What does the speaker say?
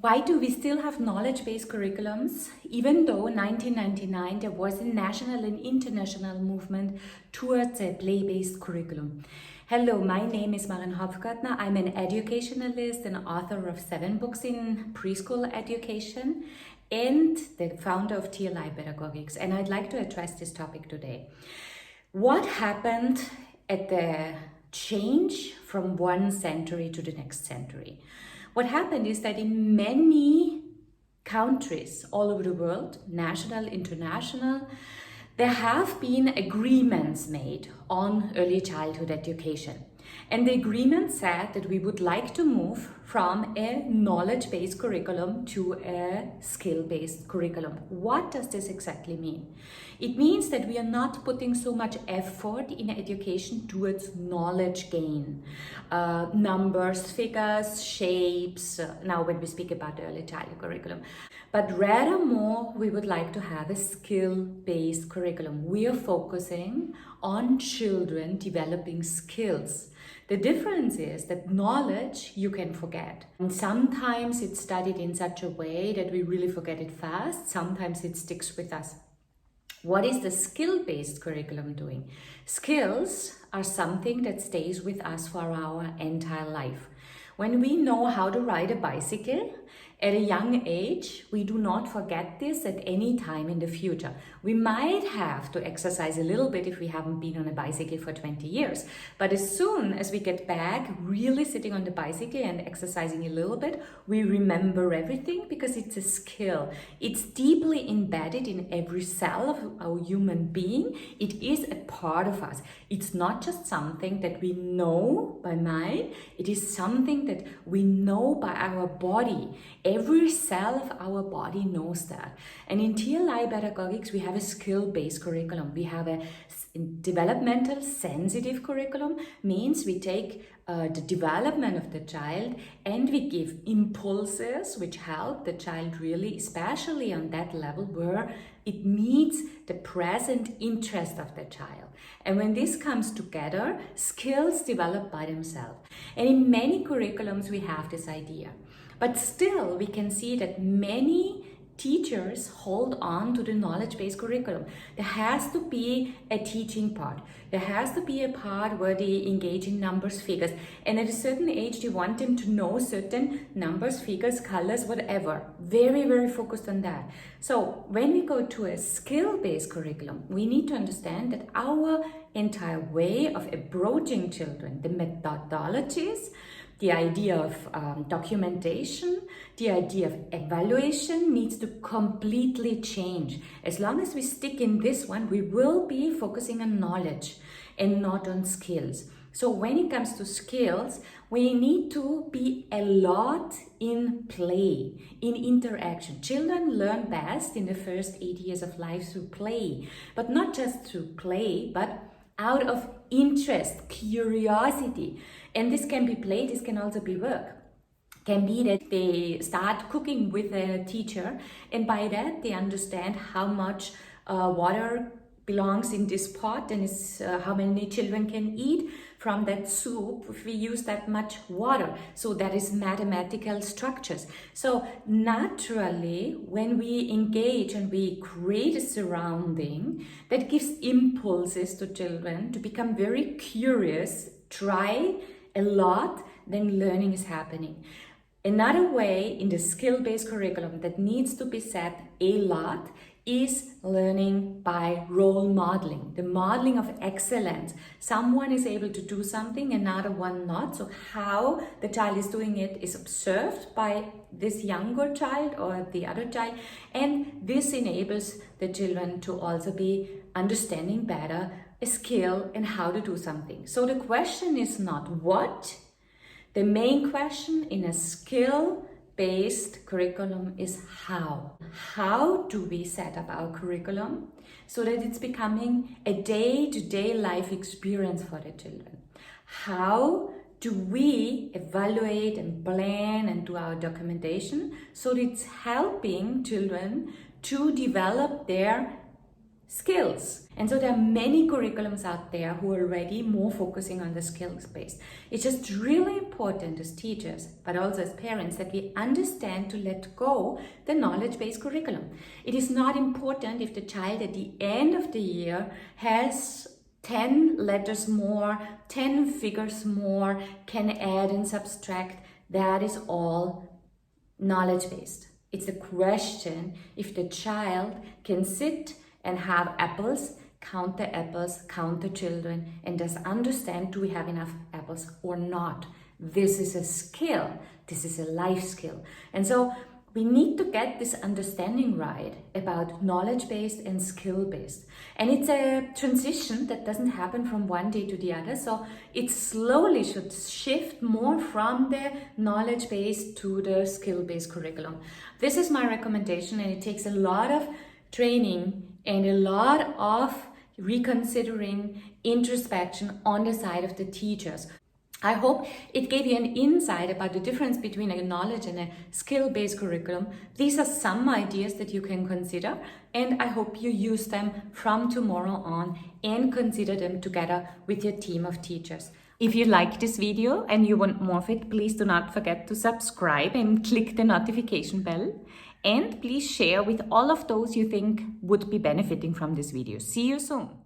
Why do we still have knowledge-based curriculums? Even though in 1999 there was a national and international movement towards a play-based curriculum. Hello, my name is Maren Hopfgartner. I'm an educationalist and author of 7 books in preschool education and the founder of TLI Pedagogics. And I'd like to address this topic today. What happened at the change from one century to the next century? What happened is that in many countries all over the world, national, international, there have been agreements made on early childhood education. And the agreement said that we would like to move from a knowledge-based curriculum to a skill-based curriculum. What does this exactly mean? It means that we are not putting so much effort in education towards knowledge gain. Numbers, figures, shapes, now when we speak about the early childhood curriculum. But rather more, we would like to have a skill-based curriculum. We are focusing on children developing skills. The difference is that knowledge you can forget. And sometimes it's studied in such a way that we really forget it fast. Sometimes it sticks with us. What is the skill-based curriculum doing? Skills are something that stays with us for our entire life. When we know how to ride a bicycle at a young age, we do not forget this at any time in the future. We might have to exercise a little bit if we haven't been on a bicycle for 20 years. But as soon as we get back, really sitting on the bicycle and exercising a little bit, we remember everything because it's a skill. It's deeply embedded in every cell of our human being. It is a part of us. It's not just something that we know by mind. It is something that we know by our body. Every cell of our body knows that. And in TLI Pedagogics, we have a skill-based curriculum. We have a developmental sensitive curriculum, means we take the development of the child and we give impulses which help the child really, especially on that level where it meets the present interest of the child. And when this comes together, skills develop by themselves. And in many curriculums, we have this idea. But still, we can see that many teachers hold on to the knowledge-based curriculum. There has to be a teaching part. There has to be a part where they engage in numbers, figures. And at a certain age, they want them to know certain numbers, figures, colors, whatever. Very, very focused on that. So when we go to a skill-based curriculum, we need to understand that our entire way of approaching children, the methodologies, the idea of documentation, the idea of evaluation needs to completely change. As long as we stick in this one, we will be focusing on knowledge and not on skills. So when it comes to skills, we need to be a lot in play, in interaction. Children learn best in the first 8 years of life through play, but not just through play, but out of interest, curiosity. And this can be play, this can also be work. Can be that they start cooking with a teacher, and by that they understand how much water belongs in this pot and how many children can eat from that soup if we use that much water. So that is mathematical structures. So naturally, when we engage and we create a surrounding that gives impulses to children to become very curious, try a lot, then learning is happening. Another way in the skill-based curriculum that needs to be set a lot is learning by role modeling, the modeling of excellence. Someone is able to do something, another one not. So how the child is doing it is observed by this younger child or the other child, and this enables the children to also be understanding better a skill and how to do something. So the question is not what. The main question in a skill-based curriculum is how. How do we set up our curriculum so that it's becoming a day-to-day life experience for the children? How do we evaluate and plan and do our documentation so that it's helping children to develop their skills. And so there are many curriculums out there who are already more focusing on the skills based. It's just really important as teachers, but also as parents, that we understand to let go the knowledge-based curriculum. It is not important if the child at the end of the year has 10 letters more, 10 figures more, can add and subtract. That is all knowledge-based. It's a question if the child can sit and have apples, count the children, and does understand, do we have enough apples or not? This is a skill. This is a life skill. And so we need to get this understanding right about knowledge-based and skill-based. And it's a transition that doesn't happen from one day to the other. So it slowly should shift more from the knowledge-based to the skill-based curriculum. This is my recommendation, and it takes a lot of training and a lot of reconsidering, introspection on the side of the teachers. I hope it gave you an insight about the difference between a knowledge and a skill-based curriculum. These are some ideas that you can consider, and I hope you use them from tomorrow on and consider them together with your team of teachers. If you like this video and you want more of it, please do not forget to subscribe and click the notification bell. And please share with all of those you think would be benefiting from this video. See you soon.